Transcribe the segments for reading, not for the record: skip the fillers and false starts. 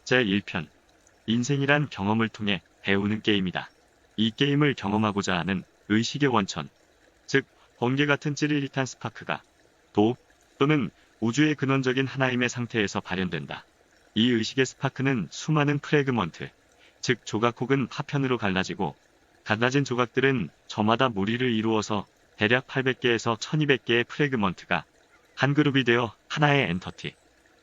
제1편 인생이란 경험을 통해 배우는 게임이다. 이 게임을 경험하고자 하는 의식의 원천, 즉 번개 같은 찌릿한 스파크가 도 또는 우주의 근원적인 하나임의 상태에서 발현된다. 이 의식의 스파크는 수많은 프래그먼트, 즉 조각 혹은 파편으로 갈라지고 갈라진 조각들은 저마다 무리를 이루어서 대략 800개에서 1200개의 프래그먼트가 한 그룹이 되어 하나의 엔터티,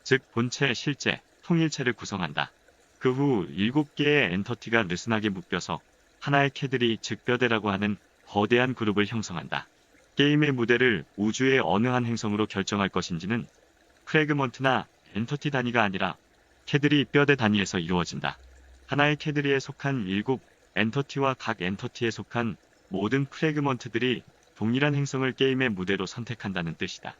즉 본체, 실제, 통일체를 구성한다. 그 후 7개의 엔터티가 느슨하게 묶여서 하나의 캐들이, 즉 뼈대라고 하는 거대한 그룹을 형성한다. 게임의 무대를 우주의 어느 한 행성으로 결정할 것인지는 프래그먼트나 엔터티 단위가 아니라 캐들이 뼈대 단위에서 이루어진다. 하나의 캐들이에 속한 7 엔터티와 각 엔터티에 속한 모든 프래그먼트들이 동일한 행성을 게임의 무대로 선택한다는 뜻이다.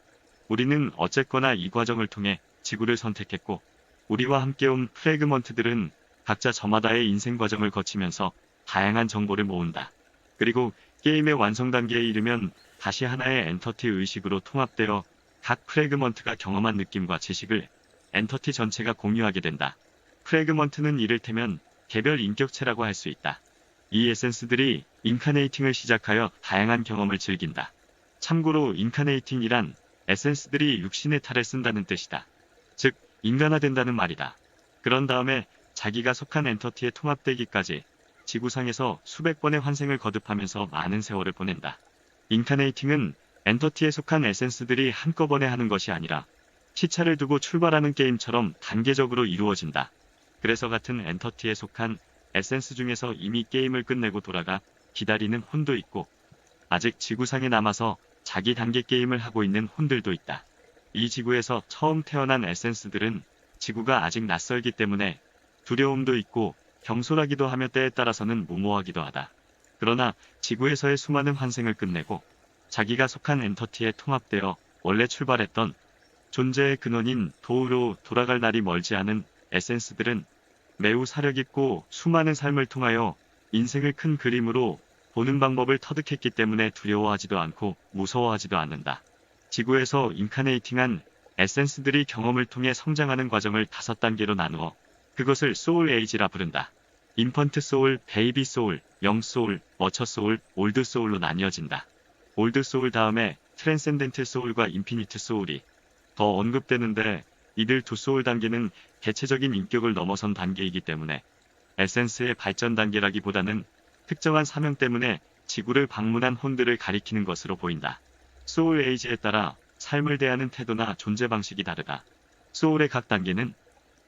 우리는 어쨌거나 이 과정을 통해 지구를 선택했고, 우리와 함께 온 프래그먼트들은 각자 저마다의 인생 과정을 거치면서 다양한 정보를 모은다. 그리고 게임의 완성 단계에 이르면 다시 하나의 엔터티 의식으로 통합되어 각 프래그먼트가 경험한 느낌과 지식을 엔터티 전체가 공유하게 된다. 프래그먼트는 이를테면 개별 인격체라고 할 수 있다. 이 에센스들이 인카네이팅을 시작하여 다양한 경험을 즐긴다. 참고로 인카네이팅이란 에센스들이 육신의 탈을 쓴다는 뜻이다. 즉 인간화된다는 말이다. 그런 다음에 자기가 속한 엔터티에 통합되기까지 지구상에서 수백 번의 환생을 거듭하면서 많은 세월을 보낸다. 인카네이팅은 엔터티에 속한 에센스들이 한꺼번에 하는 것이 아니라 시차를 두고 출발하는 게임처럼 단계적으로 이루어진다. 그래서 같은 엔터티에 속한 에센스 중에서 이미 게임을 끝내고 돌아가 기다리는 혼도 있고, 아직 지구상에 남아서 자기 단계 게임을 하고 있는 혼들도 있다. 이 지구에서 처음 태어난 에센스들은 지구가 아직 낯설기 때문에 두려움도 있고 경솔하기도 하며 때에 따라서는 무모하기도 하다. 그러나 지구에서의 수많은 환생을 끝내고 자기가 속한 엔터티에 통합되어 원래 출발했던 존재의 근원인 도우로 돌아갈 날이 멀지 않은 에센스들은 매우 사력있고 수많은 삶을 통하여 인생을 큰 그림으로 보는 방법을 터득했기 때문에 두려워하지도 않고 무서워하지도 않는다. 지구에서 인카네이팅한 에센스들이 경험을 통해 성장하는 과정을 5단계로 나누어 그것을 소울 에이지라 부른다. 인펀트 소울, 베이비 소울, 영 소울, 머처 소울, 올드 소울로 나뉘어진다. 올드 소울 다음에 트랜센덴트 소울과 인피니트 소울이 더 언급되는데, 이들 두 소울 단계는 개체적인 인격을 넘어선 단계이기 때문에 에센스의 발전 단계라기보다는 특정한 사명 때문에 지구를 방문한 혼들을 가리키는 것으로 보인다. 소울 에이지에 따라 삶을 대하는 태도나 존재 방식이 다르다. 소울의 각 단계는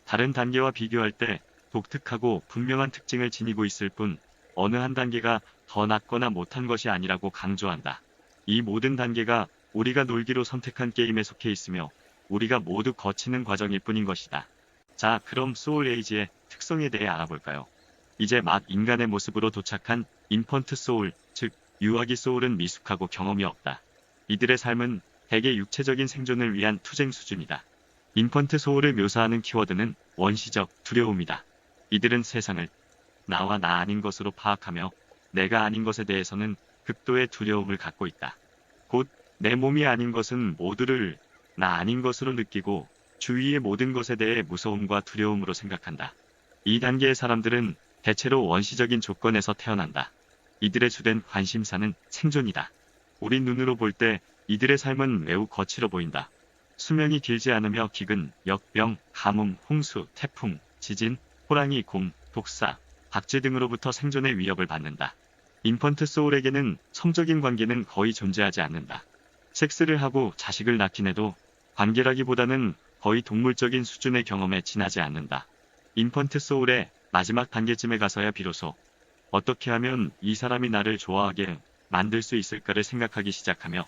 다른 단계와 비교할 때 독특하고 분명한 특징을 지니고 있을 뿐 어느 한 단계가 더 낫거나 못한 것이 아니라고 강조한다. 이 모든 단계가 우리가 놀기로 선택한 게임에 속해 있으며 우리가 모두 거치는 과정일 뿐인 것이다. 자, 그럼 소울 에이지의 특성에 대해 알아볼까요? 이제 막 인간의 모습으로 도착한 인펀트 소울, 즉 유아기 소울은 미숙하고 경험이 없다. 이들의 삶은 대개 육체적인 생존을 위한 투쟁 수준이다. 인펀트 소울을 묘사하는 키워드는 원시적 두려움이다. 이들은 세상을 나와 나 아닌 것으로 파악하며 내가 아닌 것에 대해서는 극도의 두려움을 갖고 있다. 곧 내 몸이 아닌 것은 모두를 나 아닌 것으로 느끼고 주위의 모든 것에 대해 무서움과 두려움으로 생각한다. 이 단계의 사람들은 대체로 원시적인 조건에서 태어난다. 이들의 주된 관심사는 생존이다. 우리 눈으로 볼 때 이들의 삶은 매우 거칠어 보인다. 수명이 길지 않으며 기근, 역병, 가뭄, 홍수, 태풍, 지진, 호랑이, 곰, 독사, 박쥐 등으로부터 생존의 위협을 받는다. 인펀트 소울에게는 성적인 관계는 거의 존재하지 않는다. 섹스를 하고 자식을 낳긴 해도 관계라기보다는 거의 동물적인 수준의 경험에 지나지 않는다. 인펀트 소울의 마지막 단계쯤에 가서야 비로소 어떻게 하면 이 사람이 나를 좋아하게 만들 수 있을까를 생각하기 시작하며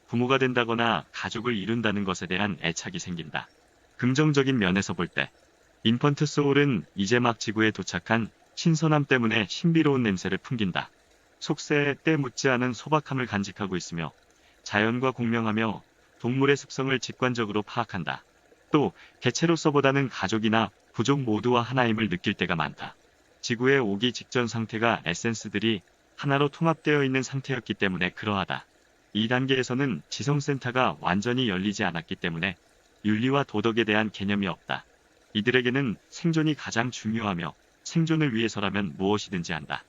부모가 된다거나 가족을 이룬다는 것에 대한 애착이 생긴다. 긍정적인 면에서 볼 때 인펀트 소울은 이제 막 지구에 도착한 신선함 때문에 신비로운 냄새를 풍긴다. 속세에 때 묻지 않은 소박함을 간직하고 있으며 자연과 공명하며 동물의 습성을 직관적으로 파악한다. 또 개체로서보다는 가족이나 부족 모두와 하나임을 느낄 때가 많다. 지구에 오기 직전 상태가 에센스들이 하나로 통합되어 있는 상태였기 때문에 그러하다. 이 단계에서는 지성센터가 완전히 열리지 않았기 때문에 윤리와 도덕에 대한 개념이 없다. 이들에게는 생존이 가장 중요하며 생존을 위해서라면 무엇이든지 한다.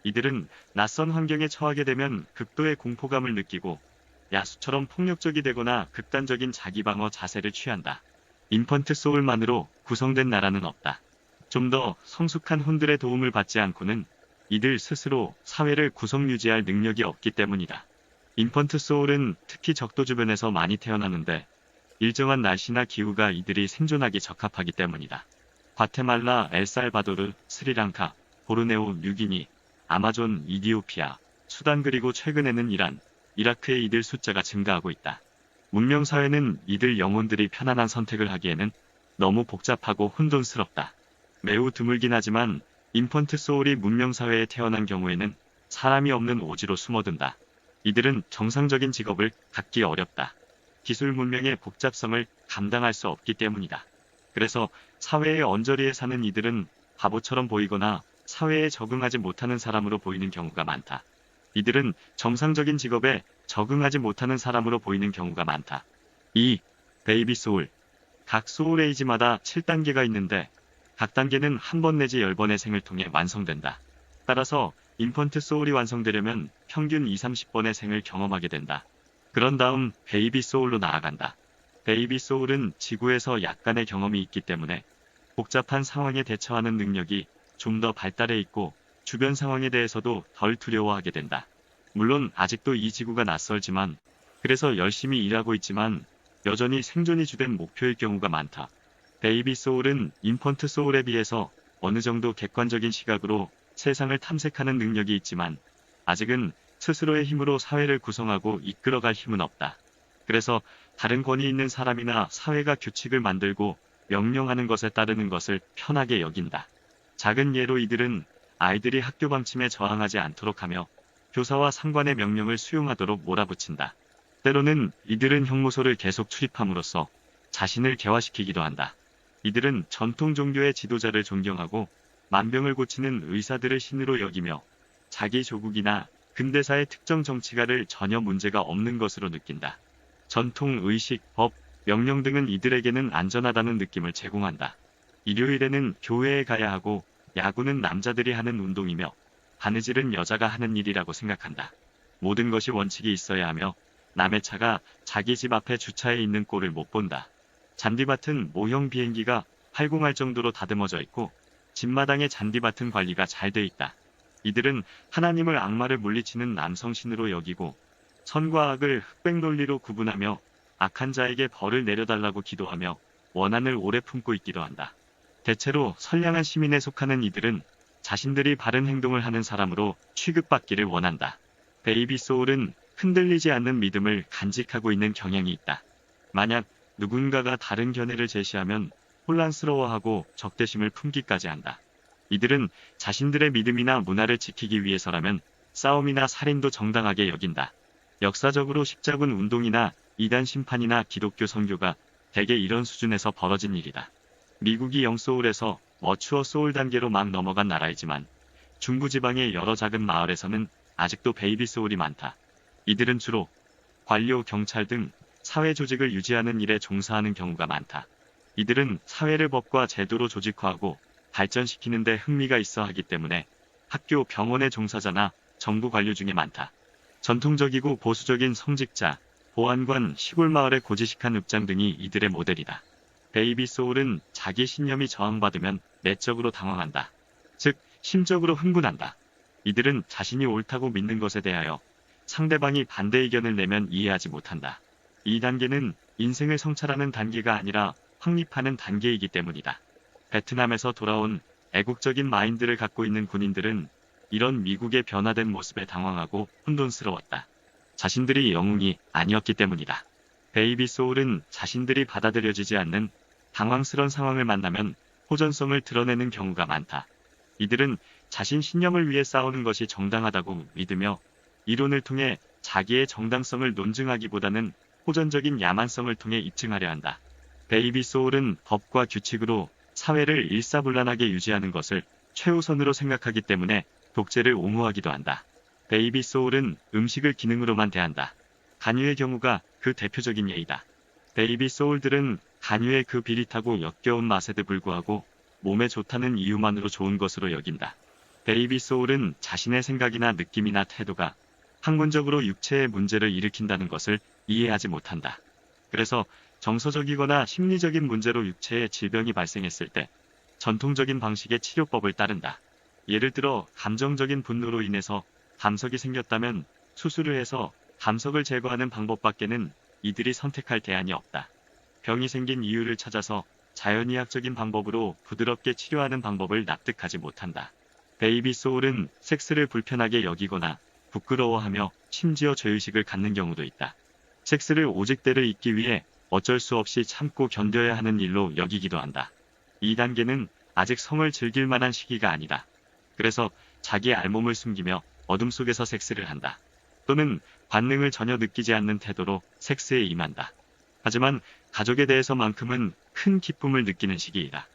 이들은 낯선 환경에 처하게 되면 극도의 공포감을 느끼고 야수처럼 폭력적이 되거나 극단적인 자기방어 자세를 취한다. 인펀트 소울만으로 구성된 나라는 없다. 좀 더 성숙한 혼들의 도움을 받지 않고는 이들 스스로 사회를 구성 유지할 능력이 없기 때문이다. 인펀트 소울은 특히 적도 주변에서 많이 태어나는데 일정한 날씨나 기후가 이들이 생존하기 적합하기 때문이다. 과테말라, 엘살바도르, 스리랑카, 보르네오, 뉴기니, 아마존, 이디오피아, 수단 그리고 최근에는 이란, 이라크의 이들 숫자가 증가하고 있다. 문명사회는 이들 영혼들이 편안한 선택을 하기에는 너무 복잡하고 혼돈스럽다. 매우 드물긴 하지만 인펀트 소울이 문명사회에 태어난 경우에는 사람이 없는 오지로 숨어든다. 이들은 정상적인 직업을 갖기 어렵다. 기술 문명의 복잡성을 감당할 수 없기 때문이다. 그래서 사회의 언저리에 사는 이들은 바보처럼 보이거나 사회에 적응하지 못하는 사람으로 보이는 경우가 많다. 이들은 정상적인 직업에 적응하지 못하는 사람으로 보이는 경우가 많다. 2. 베이비 소울. 각 소울 에이지마다 7단계가 있는데 각 단계는 한 번 내지 10번의 생을 통해 완성된다. 따라서 인펀트 소울이 완성되려면 평균 20-30번의 생을 경험하게 된다. 그런 다음 베이비 소울로 나아간다. 베이비 소울은 지구에서 약간의 경험이 있기 때문에 복잡한 상황에 대처하는 능력이 좀 더 발달해 있고 주변 상황에 대해서도 덜 두려워하게 된다. 물론 아직도 이 지구가 낯설지만 그래서 열심히 일하고 있지만 여전히 생존이 주된 목표일 경우가 많다. 베이비 소울은 인펀트 소울에 비해서 어느 정도 객관적인 시각으로 세상을 탐색하는 능력이 있지만 아직은 스스로의 힘으로 사회를 구성하고 이끌어갈 힘은 없다. 그래서 다른 권위 있는 사람이나 사회가 규칙을 만들고 명령하는 것에 따르는 것을 편하게 여긴다. 작은 예로 이들은 아이들이 학교 방침에 저항하지 않도록 하며 교사와 상관의 명령을 수용하도록 몰아붙인다. 때로는 이들은 형무소를 계속 출입함으로써 자신을 개화시키기도 한다. 이들은 전통 종교의 지도자를 존경하고 만병을 고치는 의사들을 신으로 여기며 자기 조국이나 근대사의 특정 정치가를 전혀 문제가 없는 것으로 느낀다. 전통, 의식, 법, 명령 등은 이들에게는 안전하다는 느낌을 제공한다. 일요일에는 교회에 가야 하고 야구는 남자들이 하는 운동이며 바느질은 여자가 하는 일이라고 생각한다. 모든 것이 원칙이 있어야 하며 남의 차가 자기 집 앞에 주차해 있는 꼴을 못 본다. 잔디밭은 모형 비행기가 활공할 정도로 다듬어져 있고 집마당의 잔디밭은 관리가 잘 돼 있다. 이들은 하나님을 악마를 물리치는 남성신으로 여기고 선과 악을 흑백 논리로 구분하며 악한 자에게 벌을 내려달라고 기도하며 원한을 오래 품고 있기도 한다. 대체로 선량한 시민에 속하는 이들은 자신들이 바른 행동을 하는 사람으로 취급받기를 원한다. 베이비 소울은 흔들리지 않는 믿음을 간직하고 있는 경향이 있다. 만약 누군가가 다른 견해를 제시하면 혼란스러워하고 적대심을 품기까지 한다. 이들은 자신들의 믿음이나 문화를 지키기 위해서라면 싸움이나 살인도 정당하게 여긴다. 역사적으로 십자군 운동이나 이단 심판이나 기독교 선교가 대개 이런 수준에서 벌어진 일이다. 미국이 영소울에서 머추어 소울 단계로 막 넘어간 나라이지만 중부지방의 여러 작은 마을에서는 아직도 베이비 소울이 많다. 이들은 주로 관료, 경찰 등 사회 조직을 유지하는 일에 종사하는 경우가 많다. 이들은 사회를 법과 제도로 조직화하고 발전시키는 데 흥미가 있어 하기 때문에 학교, 병원의 종사자나 정부 관료 중에 많다. 전통적이고 보수적인 성직자, 보안관, 시골 마을의 고지식한 읍장 등이 이들의 모델이다. 베이비 소울은 자기 신념이 저항받으면 내적으로 당황한다. 즉, 심적으로 흥분한다. 이들은 자신이 옳다고 믿는 것에 대하여 상대방이 반대 의견을 내면 이해하지 못한다. 이 단계는 인생을 성찰하는 단계가 아니라 확립하는 단계이기 때문이다. 베트남에서 돌아온 애국적인 마인드를 갖고 있는 군인들은 이런 미국의 변화된 모습에 당황하고 혼돈스러웠다. 자신들이 영웅이 아니었기 때문이다. 베이비 소울은 자신들이 받아들여지지 않는 당황스러운 상황을 만나면 호전성을 드러내는 경우가 많다. 이들은 자신 신념을 위해 싸우는 것이 정당하다고 믿으며 이론을 통해 자기의 정당성을 논증하기보다는 호전적인 야만성을 통해 입증하려 한다. 베이비 소울은 법과 규칙으로 사회를 일사불란하게 유지하는 것을 최우선으로 생각하기 때문에 독재를 옹호하기도 한다. 베이비 소울은 음식을 기능으로만 대한다. 간유의 경우가 그 대표적인 예이다. 베이비 소울들은 간유의 그 비릿하고 역겨운 맛에도 불구하고 몸에 좋다는 이유만으로 좋은 것으로 여긴다. 베이비 소울은 자신의 생각이나 느낌이나 태도가 학문적으로 육체의 문제를 일으킨다는 것을 이해하지 못한다. 그래서 정서적이거나 심리적인 문제로 육체에 질병이 발생했을 때 전통적인 방식의 치료법을 따른다. 예를 들어 감정적인 분노로 인해서 담석이 생겼다면 수술을 해서 담석을 제거하는 방법밖에는 이들이 선택할 대안이 없다. 병이 생긴 이유를 찾아서 자연의학적인 방법으로 부드럽게 치료하는 방법을 납득하지 못한다. 베이비 소울은 섹스를 불편하게 여기거나 부끄러워하며 심지어 죄의식을 갖는 경우도 있다. 섹스를 오직 때를 잇기 위해 어쩔 수 없이 참고 견뎌야 하는 일로 여기기도 한다. 이 단계는 아직 성을 즐길 만한 시기가 아니다. 그래서 자기의 알몸을 숨기며 어둠 속에서 섹스를 한다. 또는 반응을 전혀 느끼지 않는 태도로 섹스에 임한다. 하지만 가족에 대해서만큼은 큰 기쁨을 느끼는 시기이다.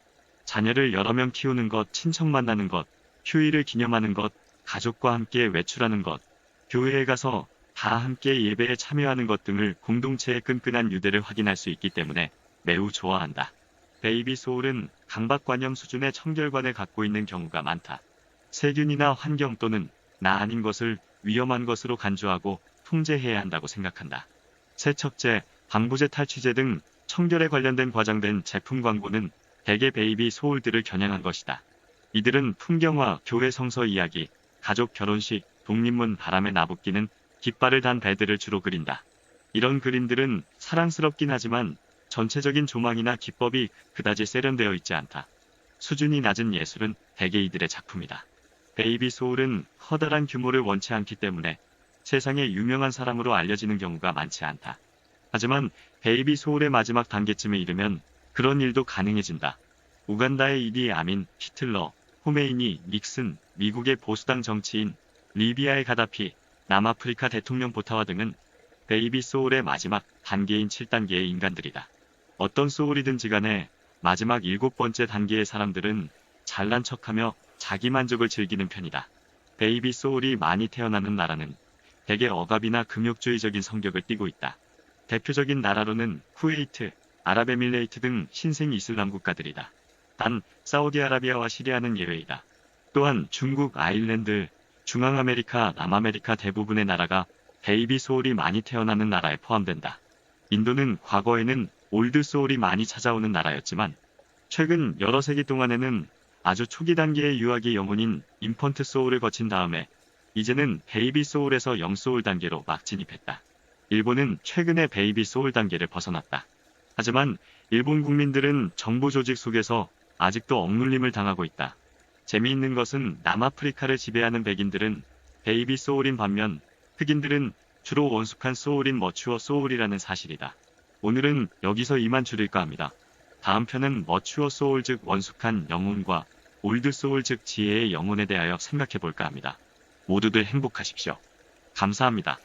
자녀를 여러 명 키우는 것, 친척 만나는 것, 휴일을 기념하는 것, 가족과 함께 외출하는 것, 교회에 가서 다 함께 예배에 참여하는 것 등을 공동체의 끈끈한 유대를 확인할 수 있기 때문에 매우 좋아한다. 베이비 소울은 강박관념 수준의 청결관을 갖고 있는 경우가 많다. 세균이나 환경 또는 나 아닌 것을 위험한 것으로 간주하고 통제해야 한다고 생각한다. 세척제, 방부제 탈취제 등 청결에 관련된 과장된 제품 광고는 대개 베이비 소울들을 겨냥한 것이다. 이들은 풍경화, 교회 성서 이야기, 가족 결혼식, 독립문 바람에 나부끼는 깃발을 단 배들을 주로 그린다. 이런 그림들은 사랑스럽긴 하지만 전체적인 조망이나 기법이 그다지 세련되어 있지 않다. 수준이 낮은 예술은 대개 이들의 작품이다. 베이비 소울은 커다란 규모를 원치 않기 때문에 세상에 유명한 사람으로 알려지는 경우가 많지 않다. 하지만 베이비 소울의 마지막 단계쯤에 이르면 그런 일도 가능해진다. 우간다의 이디 아민, 히틀러, 호메이니, 닉슨, 미국의 보수당 정치인, 리비아의 가다피, 남아프리카 대통령 보타와 등은 베이비 소울의 마지막 단계인 7단계의 인간들이다. 어떤 소울이든지 간에 마지막 7번째 단계의 사람들은 잘난 척하며 자기 만족을 즐기는 편이다. 베이비 소울이 많이 태어나는 나라는 대개 억압이나 금욕주의적인 성격을 띠고 있다. 대표적인 나라로는 쿠웨이트, 아랍에밀레이트 등 신생 이슬람 국가들이다. 단 사우디아라비아와 시리아는 예외이다. 또한 중국, 아일랜드, 중앙아메리카, 남아메리카 대부분의 나라가 베이비 소울이 많이 태어나는 나라에 포함된다. 인도는 과거에는 올드 소울이 많이 찾아오는 나라였지만 최근 여러 세기 동안에는 아주 초기 단계의 유아기 영혼인 인펀트 소울을 거친 다음에 이제는 베이비 소울에서 영 소울 단계로 막 진입했다. 일본은 최근에 베이비 소울 단계를 벗어났다. 하지만 일본 국민들은 정부 조직 속에서 아직도 억눌림을 당하고 있다. 재미있는 것은 남아프리카를 지배하는 백인들은 베이비 소울인 반면 흑인들은 주로 원숙한 소울인 머추어 소울이라는 사실이다. 오늘은 여기서 이만 줄일까 합니다. 다음 편은 머추어 소울 즉 원숙한 영혼과 올드 소울 즉 지혜의 영혼에 대하여 생각해 볼까 합니다. 모두들 행복하십시오. 감사합니다.